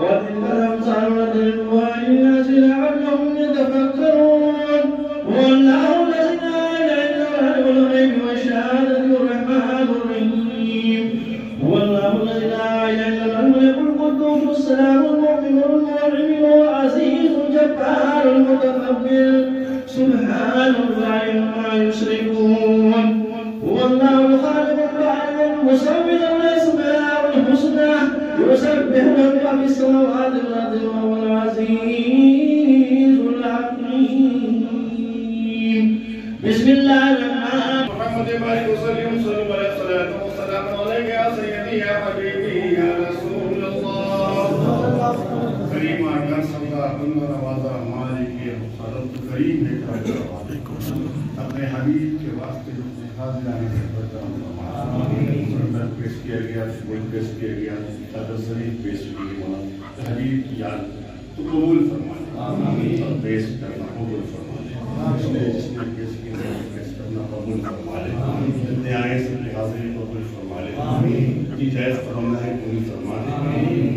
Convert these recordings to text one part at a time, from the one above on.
وإن لم تعلم الناس لعلهم يتفكرون السلام المؤمن المنعم العزيز الجبار المتكبر سبحان الله عما يشركون هو الله الخالق البارئ المصور الاسماء الحسنى يسبح له ما في السماوات والارض وهو العزيز الحكيم بسم الله الرحمن محمد بارك وسلم صلى الله عليه وسلم والسلام عليك يا سيدي يا حبيبي يا رسول الله کریم آقا صلی اللہ علیہ نوازا مالک حضرت کریم ہے اپنے حبیب کے واسطے جو حاضران پیش کیا گیا پیش کیا گیا چادر شریف پیش کی گئی حبیب کی یاد تو قبول فرما اور پیش کرنا قبول فرما جس نے پیش کی پیش کرنا قبول فرما لے جتنے آئے سب کے حاضری قبول فرما لے کی جائز فرمانا ہے پوری فرما لے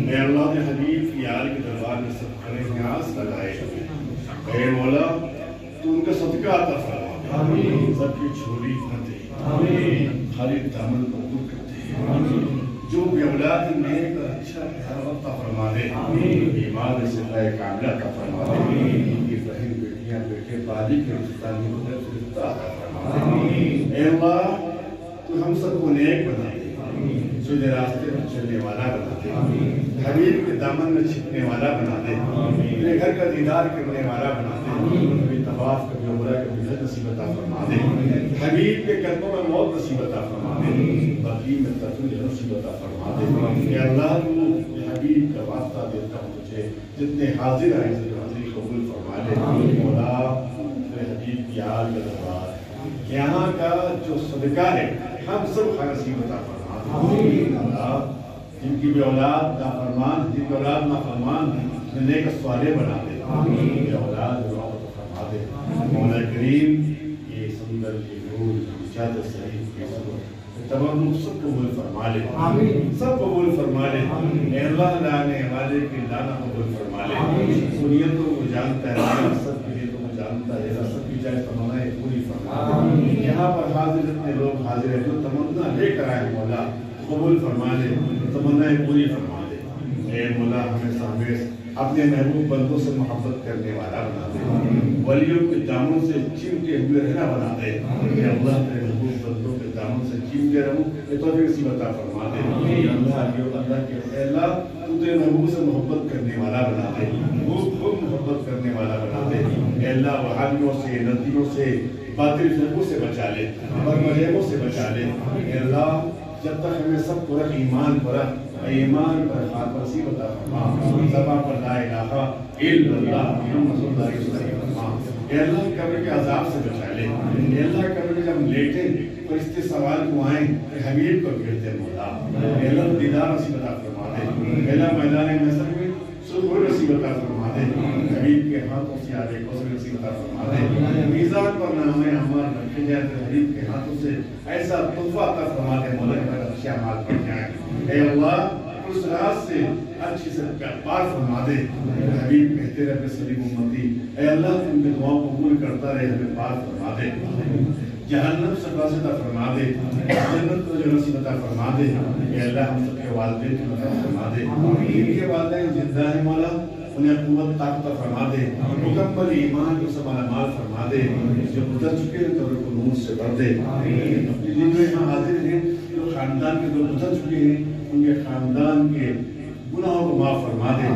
اے اللہ کے حبیب کی یاد کے دربار میں سب کھڑے ہیں آس لگائے اے مولا تو ان کا صدقہ عطا فرما سب کی چھوڑی پھتے خالی دامن قبول کرتے جو بھی اولاد نیک اور اچھا پیار عطا فرما دے ایمان سے لائے کاملہ عطا فرما دے ان کی بہن بیٹیاں بیٹے بازی کے رشتانی مدد رشتہ عطا فرما دے اے اللہ تو ہم سب کو نیک بنا دے سیدھے راستے پر چلنے والا بنا دے حبیب کے دامن میں چھپنے والا بنا دے اپنے گھر کا دیدار کرنے والا بنا دے کبھی طواف کبھی عمرہ کبھی حج نصیب عطا فرما دے حبیب کے قدموں میں موت نصیب عطا فرما دے باقی میں تطویل نصیب عطا فرما دے اے اللہ تو حبیب کا واسطہ دیتا ہوں تجھے جتنے حاضر آئے سے حاضری قبول فرما لے مولا حبیب کی آل کا دربار یہاں کا جو صدقہ ہے ہم سب کا نصیب عطا فرما اللہ جن کی بھی اولاد نافرمان جن کی اولاد نافرمان نیک صالح بنا دے یہ اولاد رحمت فرما دے مولا کریم یہ سندر یہ نور چادر شریف کے تمام سب قبول فرما لے سب قبول فرما لے اے اللہ لانے والے کے لانا قبول فرما لے سنیتوں کو جانتا ہے سب کے لیے تو جانتا ہے سب کی جائے تمنا پوری فرما یہاں پر حاضر جتنے لوگ حاضر ہیں جو تمنا لے کر آئے مولا قبول فرما لے تمنا پوری فرما لے اے مولا ہمیں سامنے اپنے محبوب بندوں سے محبت کرنے والا بنا دے ولیوں کے داموں سے چمٹے ہوئے رہنا بنا دے اے اللہ تیرے محبوب بندوں کے داموں سے چمٹے رہوں یہ توفیق نصیب عطا فرما دے اللہ کے اے اللہ تو تیرے محبوب سے محبت کرنے والا بنا دے خوب محبت کرنے والا بنا دے اے اللہ وہابیوں سے ندیوں سے باطل فرقوں سے بچا لے مذہبوں سے بچا لے اے اللہ جب تک ہمیں سب کو رکھ ایمان پر رکھ ایمان پر خاطر نصیب عطا فرما زبان پر لا الہ الا اللہ محمد صلی اللہ علیہ وسلم اے اللہ قبر کے عذاب سے بچا لے اے اللہ قبر میں جب لیٹیں فرشتے سوال کو آئیں کہ حبیب کو گرتے مولا اے اللہ دیدار نصیب عطا فرما دے اے اللہ میدان محشر میں سرور نصیب عطا فرما دے حبیب کے ہاتھوں سے آگے کوثر نصیب عطا فرما دے میزان پر نامے اعمال رکھے جائے تو حبیب کے ہاتھوں سے ایسا تحفہ عطا فرما دے مولا کہ میرا اچھے اعمال پڑ جائیں اے اللہ اس راز سے اچھی سے پار فرما دے حبیب کہتے رہے سلیم امتی اے اللہ تم کی دعاؤں کو قبول کرتا رہے ہمیں پار فرما دے جہنم سے فاصلہ فرما دے جنت کو جو نصیب عطا فرما دے اے اللہ ہم سب کے والدین کی مدد فرما دے ان کے والدین زندہ ہیں مولا انہیں قوت طاقت فرما دے مکمل ایمان کو سب مال فرما دے جو گزر چکے ہیں تو ان کو نور سے بھر دے اپنے لیے جو یہاں حاضر ہیں جو خاندان کے جو گزر چکے ہیں ان کے خاندان کے گناہوں کو معاف فرما دے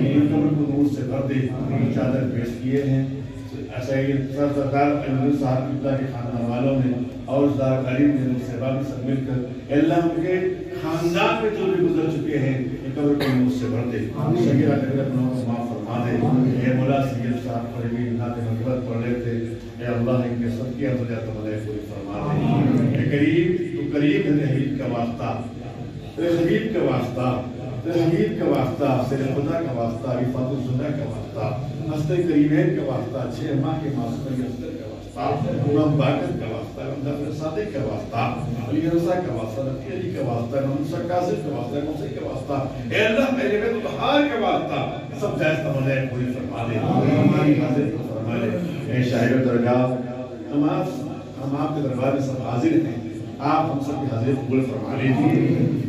ان کو نور سے بھر دے چادر پیش کیے ہیں ایسا ہی سردار احمد صاحب اللہ کے خاندان والوں نے اور سردار کریم نے صحبہ میں سب مل کر اللہ ان کے خاندان میں جو بھی گزر چکے ہیں ان کو نور سے بھر دے شکیرہ کبیرہ گناہوں کو معاف فرما دے اے مولا سید صاحب قریبی نات مغفرت پڑھ رہے تھے اے اللہ ان کے صدقے اندر تمہیں پوری فرما دے اے کریم تو قریب ہے حبیب کا واسطہ حبیب کا واسطہ حبیب کا واسطہ سر خدا کا واسطہ رفعت الزنا کا واسطہ ہستے کریمین کا واسطہ 6 ماہ کے معصوم اصغر کا واسطہ امام باقر کا واسطہ امام جعفر صادق کا واسطہ علی رضا کا واسطہ رفیع علی کا واسطہ امام موسیٰ کاظم کا واسطہ امام حسین کا واسطہ اے اللہ میرے بیت البہار کا واسطہ سب جائز تمنا پوری فرما دے ہماری حاضر کو فرما لے اے شاہد درگاہ ہم آپ کے دربار میں سب حاضر ہیں آپ ہم سب کی حاضر قبول فرما لیجیے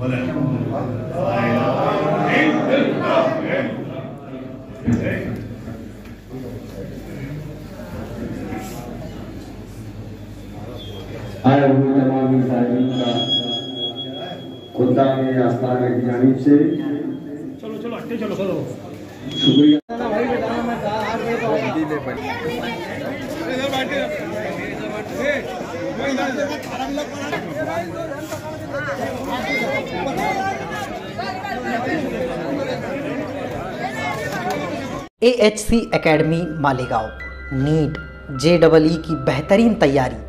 والحمد آیا ہوئے تمامی صاحبین کا خدا میں آستانہ کی جانب سے شکریہ۔ AHC academy Malegaon NEET JEE کی بہترین تیاری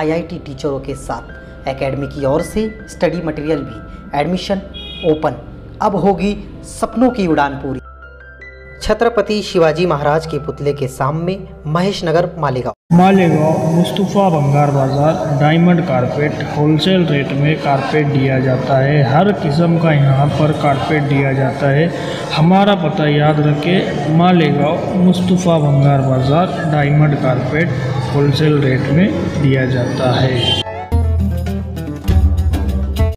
IIT ٹیچروں کے ساتھ اکیڈمی کی اور سے اسٹڈی مٹیریل بھی ایڈمیشن اوپن۔ اب ہوگی سپنوں کی اڑان پوری۔ چھترپتی شیواجی مہاراج کے پتلے کے سامنے Mahesh Nagar Malegaon. Mustafa Bangar Bazaar diamond carpet wholesale rate میں کارپیٹ دیا جاتا ہے، ہر قسم کا یہاں پر کارپیٹ دیا جاتا ہے۔ ہمارا پتہ یاد رکھے Malegaon Mustafa Bangar Bazaar diamond carpet wholesale rate میں دیا جاتا ہے۔